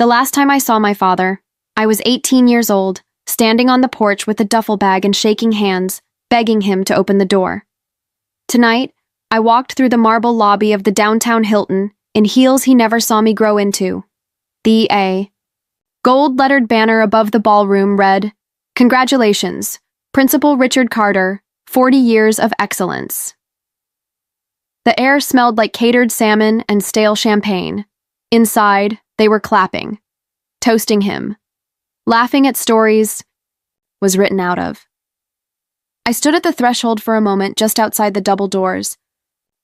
The last time I saw my father, I was 18 years old, standing on the porch with a duffel bag and shaking hands, begging him to open the door. Tonight, I walked through the marble lobby of the downtown Hilton in heels he never saw me grow into. The A. Gold-lettered banner above the ballroom read, "Congratulations, Principal Richard Carter, 40 years of excellence." The air smelled like catered salmon and stale champagne. Inside, they were clapping, toasting him, laughing at stories was written out of. I stood at the threshold for a moment just outside the double doors.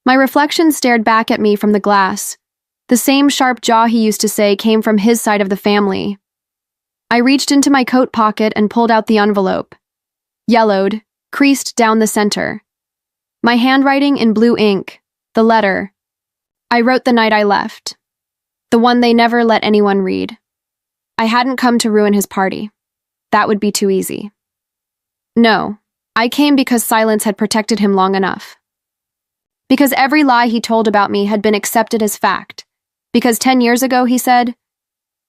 My reflection stared back at me from the glass. The same sharp jaw he used to say came from his side of the family. I reached into my coat pocket and pulled out the envelope. Yellowed, creased down the center. My handwriting in blue ink, the letter. I wrote the night I left. The one they never let anyone read. I hadn't come to ruin his party. That would be too easy. No, I came because silence had protected him long enough. Because every lie he told about me had been accepted as fact. Because 10 years ago he said,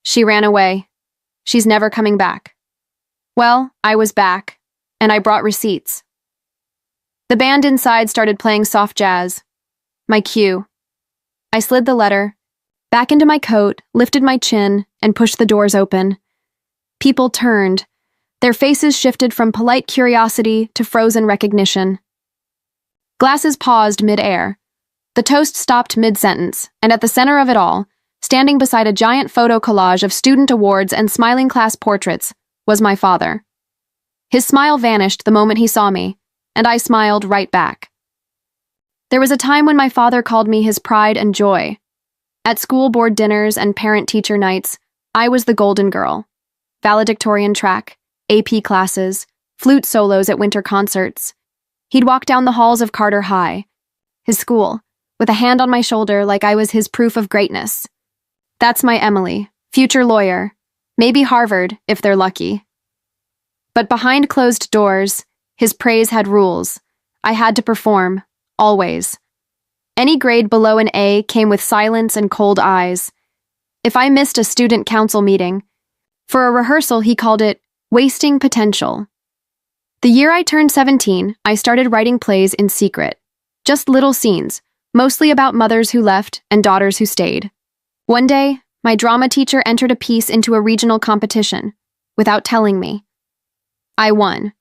"She ran away. She's never coming back." Well, I was back, and I brought receipts. The band inside started playing soft jazz. My cue. I slid the letter back into my coat, lifted my chin, and pushed the doors open. People turned. Their faces shifted from polite curiosity to frozen recognition. Glasses paused mid-air. The toast stopped mid-sentence, and at the center of it all, standing beside a giant photo collage of student awards and smiling class portraits, was my father. His smile vanished the moment he saw me, and I smiled right back. There was a time when my father called me his pride and joy. At school board dinners and parent-teacher nights, I was the golden girl. Valedictorian track, AP classes, flute solos at winter concerts. He'd walk down the halls of Carter High, his school, with a hand on my shoulder like I was his proof of greatness. That's my Emily, future lawyer, maybe Harvard if they're lucky. But behind closed doors, his praise had rules. I had to perform, always. Any grade below an A came with silence and cold eyes. If I missed a student council meeting, for a rehearsal he called it wasting potential. The year I turned 17, I started writing plays in secret. Just little scenes, mostly about mothers who left and daughters who stayed. One day, my drama teacher entered a piece into a regional competition, without telling me. I won.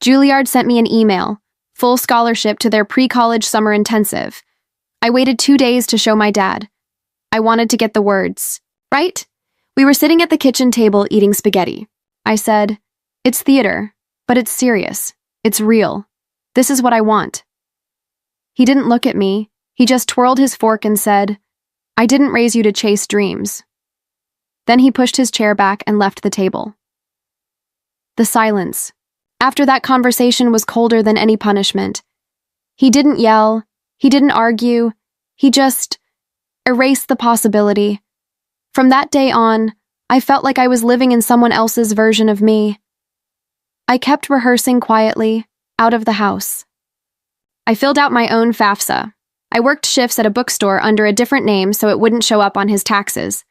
Juilliard sent me an email, full scholarship to their pre-college summer intensive. I waited 2 days to show my dad. I wanted to get the words, right? We were sitting at the kitchen table eating spaghetti. I said, "It's theater, but it's serious. It's real. This is what I want." He didn't look at me. He just twirled his fork and said, "I didn't raise you to chase dreams." Then he pushed his chair back and left the table. The silence. After that conversation was colder than any punishment. He didn't yell. He didn't argue. He just erased the possibility. From that day on, I felt like I was living in someone else's version of me. I kept rehearsing quietly, out of the house. I filled out my own FAFSA. I worked shifts at a bookstore under a different name so it wouldn't show up on his taxes.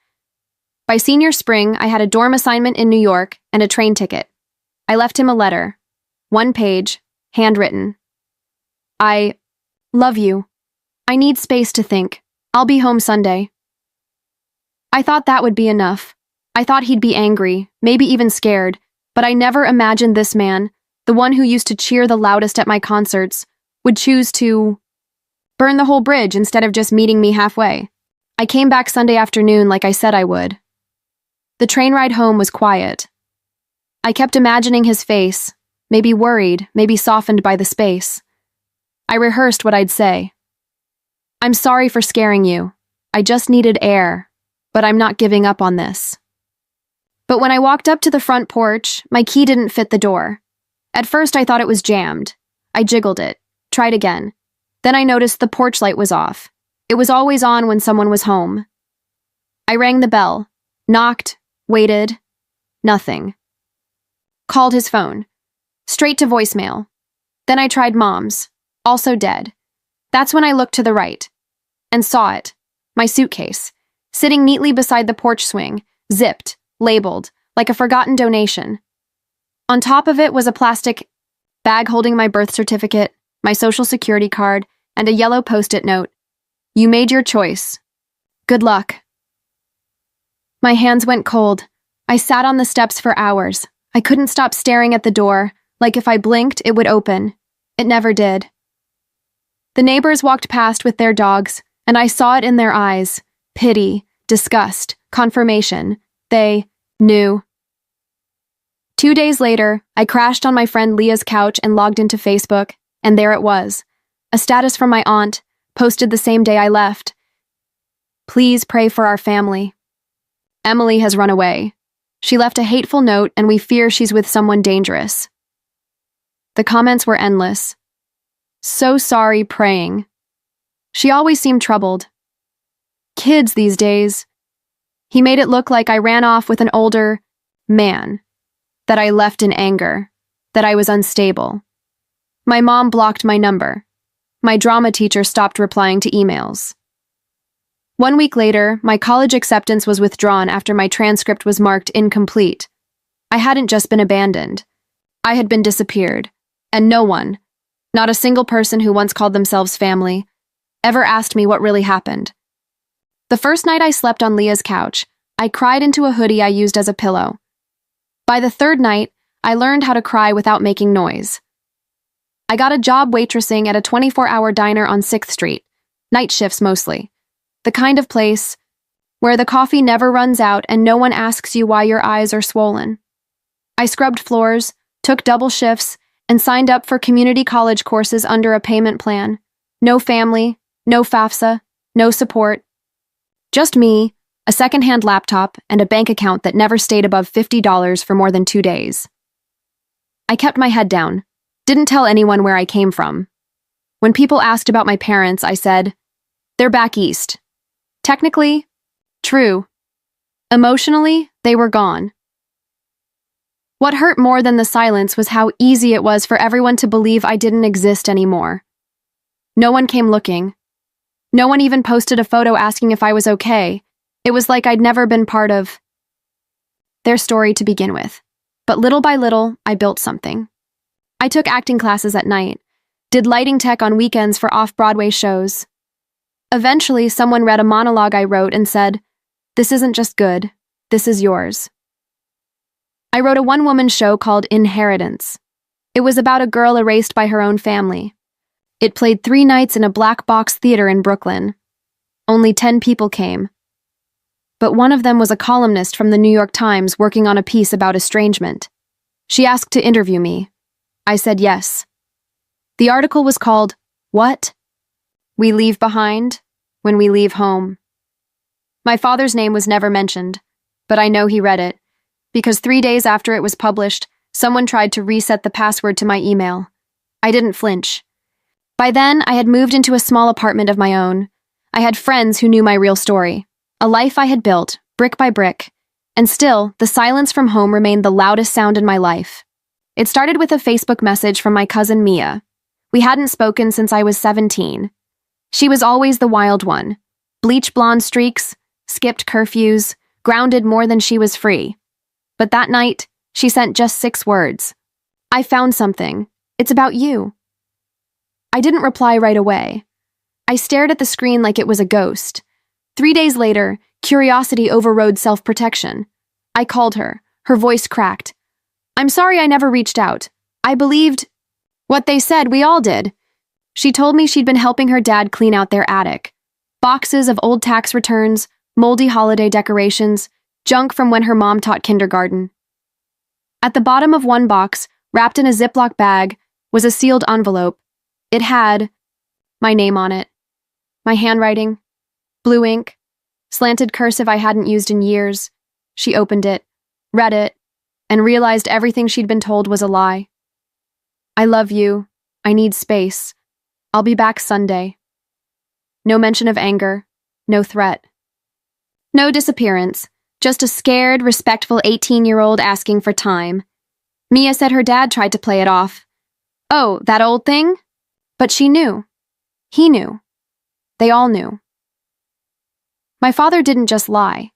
By senior spring, I had a dorm assignment in New York and a train ticket. I left him a letter. 1 page, handwritten. I love you. I need space to think. I'll be home Sunday. I thought that would be enough. I thought he'd be angry, maybe even scared, but I never imagined this man, the one who used to cheer the loudest at my concerts, would choose to burn the whole bridge instead of just meeting me halfway. I came back Sunday afternoon like I said I would. The train ride home was quiet. I kept imagining his face, maybe worried, maybe softened by the space. I rehearsed what I'd say. "I'm sorry for scaring you. I just needed air, but I'm not giving up on this." But when I walked up to the front porch, my key didn't fit the door. At first I thought it was jammed. I jiggled it, tried again. Then I noticed the porch light was off. It was always on when someone was home. I rang the bell, knocked, waited, nothing. Called his phone. Straight to voicemail. Then I tried Mom's, also dead. That's when I looked to the right and saw it, my suitcase, sitting neatly beside the porch swing, zipped, labeled, like a forgotten donation. On top of it was a plastic bag holding my birth certificate, my social security card, and a yellow post-it note. You made your choice. Good luck. My hands went cold. I sat on the steps for hours. I couldn't stop staring at the door, like if I blinked, it would open. It never did. The neighbors walked past with their dogs, and I saw it in their eyes. Pity, disgust, confirmation. They knew. 2 days later, I crashed on my friend Leah's couch and logged into Facebook, and there it was. A status from my aunt, posted the same day I left. Please pray for our family. Emily has run away. She left a hateful note, and we fear she's with someone dangerous. The comments were endless. So sorry, praying. She always seemed troubled. Kids these days. He made it look like I ran off with an older man, that I left in anger, that I was unstable. My mom blocked my number. My drama teacher stopped replying to emails. 1 week later, my college acceptance was withdrawn after my transcript was marked incomplete. I hadn't just been abandoned. I had been disappeared, and no one, not a single person who once called themselves family, ever asked me what really happened. The first night I slept on Leah's couch, I cried into a hoodie I used as a pillow. By the third night, I learned how to cry without making noise. I got a job waitressing at a 24-hour diner on 6th Street, night shifts mostly. The kind of place where the coffee never runs out and no one asks you why your eyes are swollen. I scrubbed floors, took double shifts, and signed up for community college courses under a payment plan. No family, no FAFSA, no support. Just me, a secondhand laptop, and a bank account that never stayed above $50 for more than 2 days. I kept my head down, didn't tell anyone where I came from. When people asked about my parents, I said, they're back east. Technically, true. Emotionally, they were gone. What hurt more than the silence was how easy it was for everyone to believe I didn't exist anymore. No one came looking. No one even posted a photo asking if I was okay. It was like I'd never been part of their story to begin with. But little by little, I built something. I took acting classes at night, did lighting tech on weekends for off-Broadway shows. Eventually, someone read a monologue I wrote and said, "This isn't just good, this is yours." I wrote a one-woman show called Inheritance. It was about a girl erased by her own family. It played 3 nights in a black box theater in Brooklyn. Only 10 people came. But one of them was a columnist from the New York Times working on a piece about estrangement. She asked to interview me. I said yes. The article was called, What? We Leave Behind When We Leave Home. My father's name was never mentioned, but I know he read it, because 3 days after it was published, someone tried to reset the password to my email. I didn't flinch. By then, I had moved into a small apartment of my own. I had friends who knew my real story, a life I had built, brick by brick, and still, the silence from home remained the loudest sound in my life. It started with a Facebook message from my cousin Mia. We hadn't spoken since I was 17. She was always the wild one. Bleach blonde streaks, skipped curfews, grounded more than she was free. But that night, she sent just 6 words. I found something. It's about you. I didn't reply right away. I stared at the screen like it was a ghost. 3 days later, curiosity overrode self-protection. I called her. Her voice cracked. I'm sorry I never reached out. I believed what they said, we all did. She told me she'd been helping her dad clean out their attic. Boxes of old tax returns, moldy holiday decorations, junk from when her mom taught kindergarten. At the bottom of one box, wrapped in a Ziploc bag, was a sealed envelope. It had my name on it. My handwriting, blue ink, slanted cursive I hadn't used in years. She opened it, read it, and realized everything she'd been told was a lie. I love you. I need space. I'll be back Sunday. No mention of anger. No threat. No disappearance. Just a scared, respectful 18-year-old asking for time. Mia said her dad tried to play it off. Oh, that old thing? But she knew. He knew. They all knew. My father didn't just lie.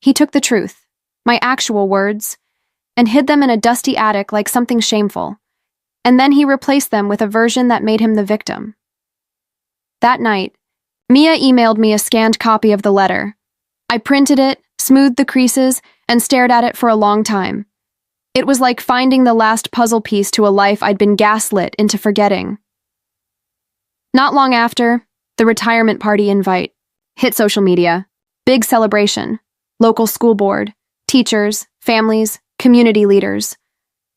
He took the truth, my actual words, and hid them in a dusty attic like something shameful. And then he replaced them with a version that made him the victim. That night, Mia emailed me a scanned copy of the letter. I printed it, smoothed the creases, and stared at it for a long time. It was like finding the last puzzle piece to a life I'd been gaslit into forgetting. Not long after, the retirement party invite hit social media. Big celebration. Local school board, teachers, families, community leaders.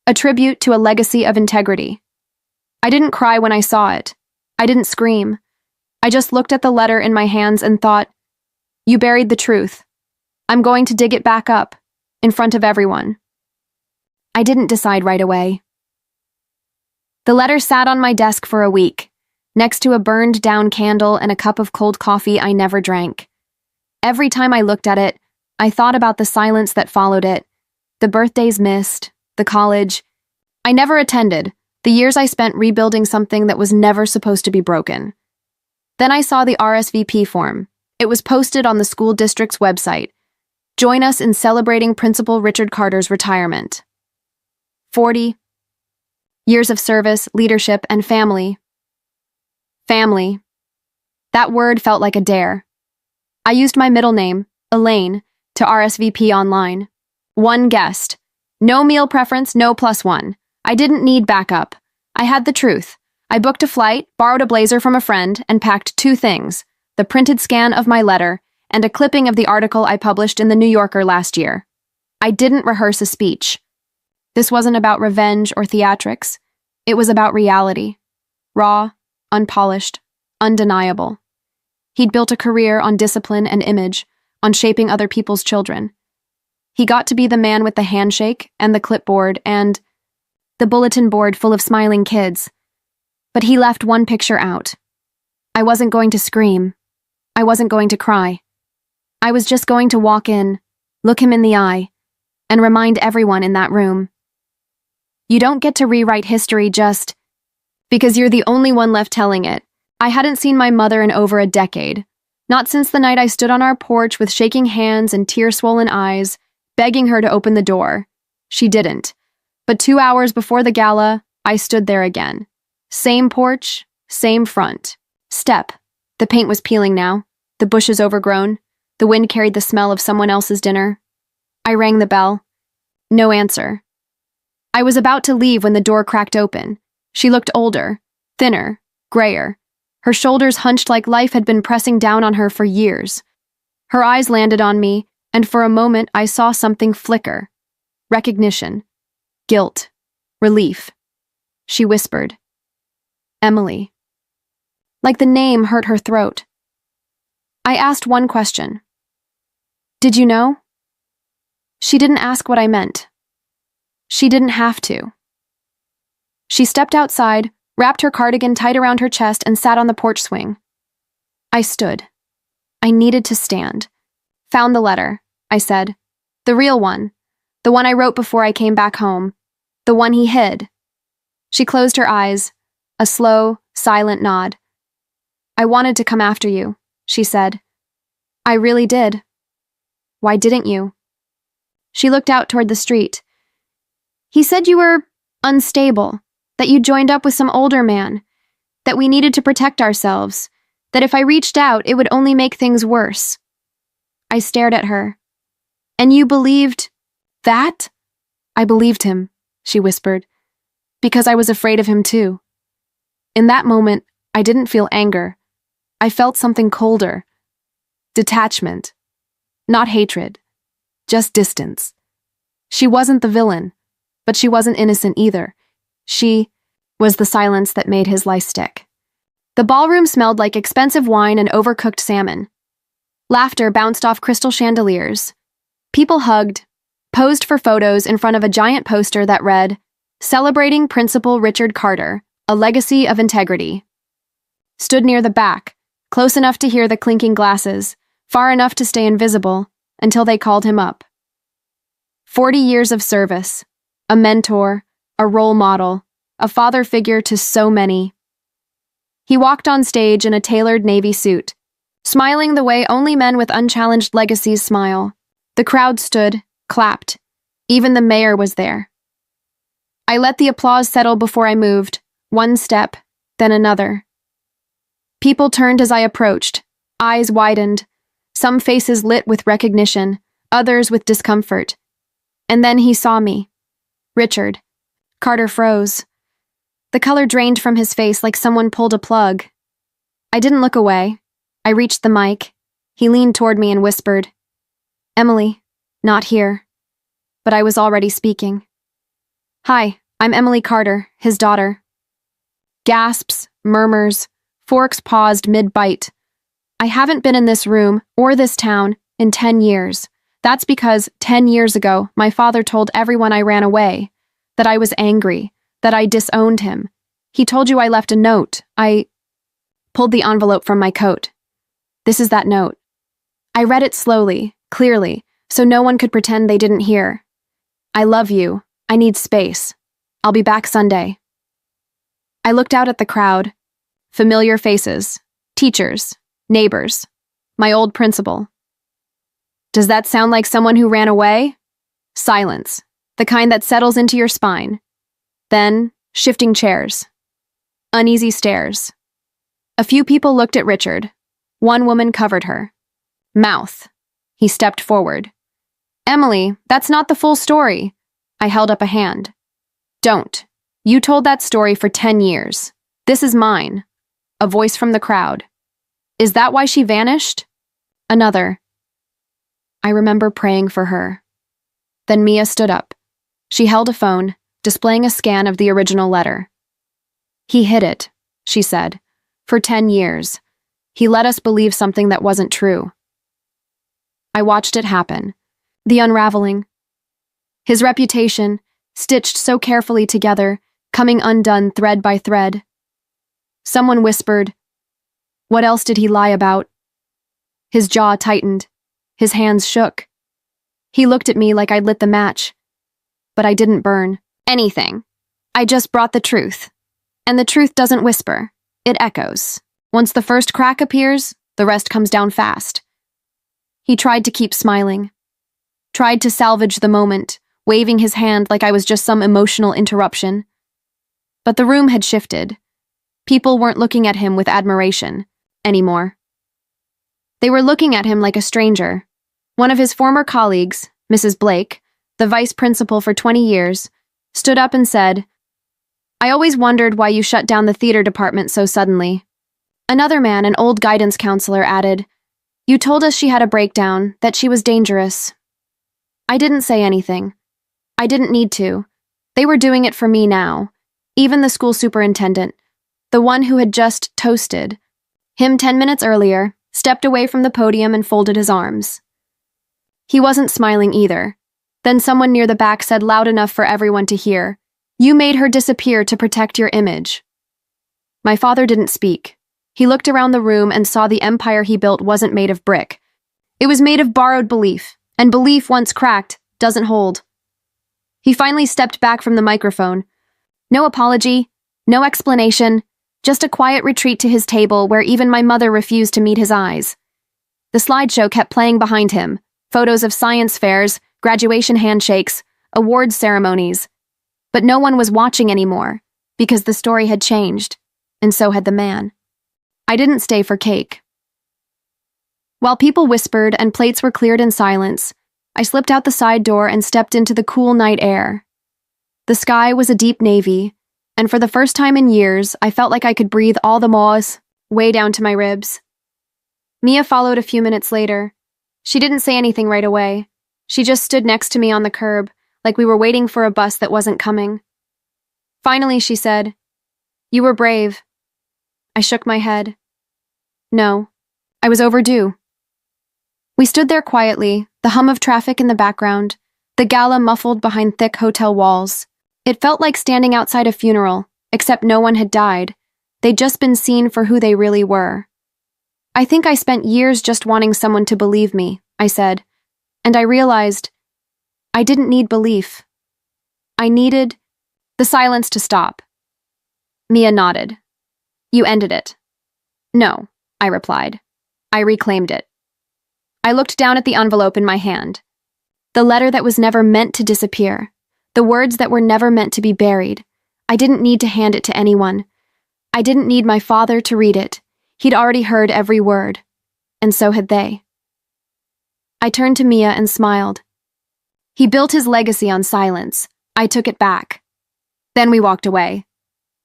A tribute to a legacy of integrity. I didn't cry when I saw it. I didn't scream. I just looked at the letter in my hands and thought, "You buried the truth. I'm going to dig it back up, in front of everyone." I didn't decide right away. The letter sat on my desk for a week, next to a burned-down candle and a cup of cold coffee I never drank. Every time I looked at it, I thought about the silence that followed it, the birthdays missed, the college I never attended, the years I spent rebuilding something that was never supposed to be broken. Then I saw the RSVP form. It was posted on the school district's website. Join us in celebrating Principal Richard Carter's retirement. 40 years of service, leadership, and family. Family. That word felt like a dare. I used my middle name, Elaine, to RSVP online. One guest. No meal preference, no +1. I didn't need backup. I had the truth. I booked a flight, borrowed a blazer from a friend, and packed 2 things: the printed scan of my letter and a clipping of the article I published in the New Yorker last year. I didn't rehearse a speech. This wasn't about revenge or theatrics. It was about reality. Raw, unpolished, undeniable. He'd built a career on discipline and image, on shaping other people's children. He got to be the man with the handshake and the clipboard and the bulletin board full of smiling kids. But he left one picture out. I wasn't going to scream. I wasn't going to cry. I was just going to walk in, look him in the eye, and remind everyone in that room. You don't get to rewrite history just because you're the only one left telling it. I hadn't seen my mother in over a decade. Not since the night I stood on our porch with shaking hands and tear-swollen eyes, begging her to open the door. She didn't. But 2 hours before the gala, I stood there again. Same porch, same front. Step. The paint was peeling now. The bushes overgrown. The wind carried the smell of someone else's dinner. I rang the bell. No answer. I was about to leave when the door cracked open. She looked older, thinner, grayer. Her shoulders hunched like life had been pressing down on her for years. Her eyes landed on me, and for a moment I saw something flicker. Recognition. Guilt. Relief. She whispered, "Emily." Like the name hurt her throat. I asked one question. "Did you know?" She didn't ask what I meant. She didn't have to. She stepped outside, wrapped her cardigan tight around her chest, and sat on the porch swing. I stood. I needed to stand. "Found the letter," I said. "The real one. The one I wrote before I came back home. The one he hid." She closed her eyes, a slow, silent nod. "I wanted to come after you," she said. "I really did." "Why didn't you?" She looked out toward the street. "He said you were unstable, that you joined up with some older man, that we needed to protect ourselves, that if I reached out, it would only make things worse." I stared at her. "And you believed that?" "I believed him," she whispered, "because I was afraid of him too." In that moment, I didn't feel anger. I felt something colder. Detachment. Not hatred. Just distance. She wasn't the villain, but she wasn't innocent either. She was the silence that made his life stick. The ballroom smelled like expensive wine and overcooked salmon. Laughter bounced off crystal chandeliers. People hugged, posed for photos in front of a giant poster that read, "Celebrating Principal Richard Carter, a legacy of integrity." Stood near the back, close enough to hear the clinking glasses, far enough to stay invisible, until they called him up. 40 years of service, a mentor, a role model, a father figure to so many. He walked on stage in a tailored navy suit, smiling the way only men with unchallenged legacies smile. The crowd stood, clapped. Even the mayor was there. I let the applause settle before I moved, one step, then another. People turned as I approached, eyes widened, some faces lit with recognition, others with discomfort. And then he saw me. Richard. Carter froze. The color drained from his face like someone pulled a plug. I didn't look away. I reached the mic. He leaned toward me and whispered, "Emily, not here." But I was already speaking. "Hi, I'm Emily Carter, his daughter." Gasps, murmurs, forks paused mid-bite. I haven't been in this room or this town in 10 years. That's because 10 years ago, my father told everyone I ran away, that I was angry, that I disowned him. He told you I left a note. I pulled the envelope from my coat. This is that note. I read it slowly, clearly, so no one could pretend they didn't hear. "I love you. I need space. I'll be back Sunday." I looked out at the crowd. Familiar faces, teachers, neighbors, my old principal. Does that sound like someone who ran away? Silence, the kind that settles into your spine. Then, shifting chairs. Uneasy stares. A few people looked at Richard. One woman covered her. Mouth. He stepped forward. "Emily, that's not the full story." I held up a hand. "Don't. You told that story for 10 years. This is mine." A voice from the crowd. "Is that why she vanished?" Another. I remember praying for her. Then Mia stood up. She held a phone, displaying a scan of the original letter. "He hid it," she said. "For 10 years. He let us believe something that wasn't true." I watched it happen. The unraveling. His reputation, stitched so carefully together, coming undone thread by thread. Someone whispered, "What else did he lie about?" His jaw tightened. His hands shook. He looked at me like I'd lit the match. But I didn't burn anything. I just brought the truth. And the truth doesn't whisper. It echoes. Once the first crack appears, the rest comes down fast. He tried to keep smiling. Tried to salvage the moment, waving his hand like I was just some emotional interruption. But the room had shifted. People weren't looking at him with admiration anymore. They were looking at him like a stranger. One of his former colleagues, Mrs. Blake, the vice principal for 20 years, stood up and said, "I always wondered why you shut down the theater department so suddenly." Another man, an old guidance counselor, added, "You told us she had a breakdown, that she was dangerous." I didn't say anything. I didn't need to. They were doing it for me now. Even the school superintendent, the one who had just toasted him 10 minutes earlier, stepped away from the podium and folded his arms. He wasn't smiling either. Then someone near the back said loud enough for everyone to hear, "You made her disappear to protect your image." My father didn't speak. He looked around the room and saw the empire he built wasn't made of brick. It was made of borrowed belief, and belief once cracked doesn't hold. He finally stepped back from the microphone. No apology, no explanation, just a quiet retreat to his table where even my mother refused to meet his eyes. The slideshow kept playing behind him, photos of science fairs, graduation handshakes, awards ceremonies. But no one was watching anymore, because the story had changed, and so had the man. I didn't stay for cake. While people whispered and plates were cleared in silence, I slipped out the side door and stepped into the cool night air. The sky was a deep navy, and for the first time in years, I felt like I could breathe all the moss way down to my ribs. Mia followed a few minutes later. She didn't say anything right away. She just stood next to me on the curb, like we were waiting for a bus that wasn't coming. Finally, she said, "You were brave." I shook my head. No, I was overdue. We stood there quietly, the hum of traffic in the background, the gala muffled behind thick hotel walls. It felt like standing outside a funeral, except no one had died. They'd just been seen for who they really were. "I think I spent years just wanting someone to believe me," I said, and I realized I didn't need belief. I needed the silence to stop. Mia nodded. "You ended it." "No," I replied. "I reclaimed it." I looked down at the envelope in my hand. The letter that was never meant to disappear. The words that were never meant to be buried. I didn't need to hand it to anyone. I didn't need my father to read it. He'd already heard every word. And so had they. I turned to Mia and smiled. He built his legacy on silence. I took it back. Then we walked away.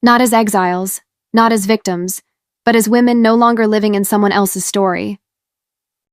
Not as exiles, not as victims, but as women no longer living in someone else's story.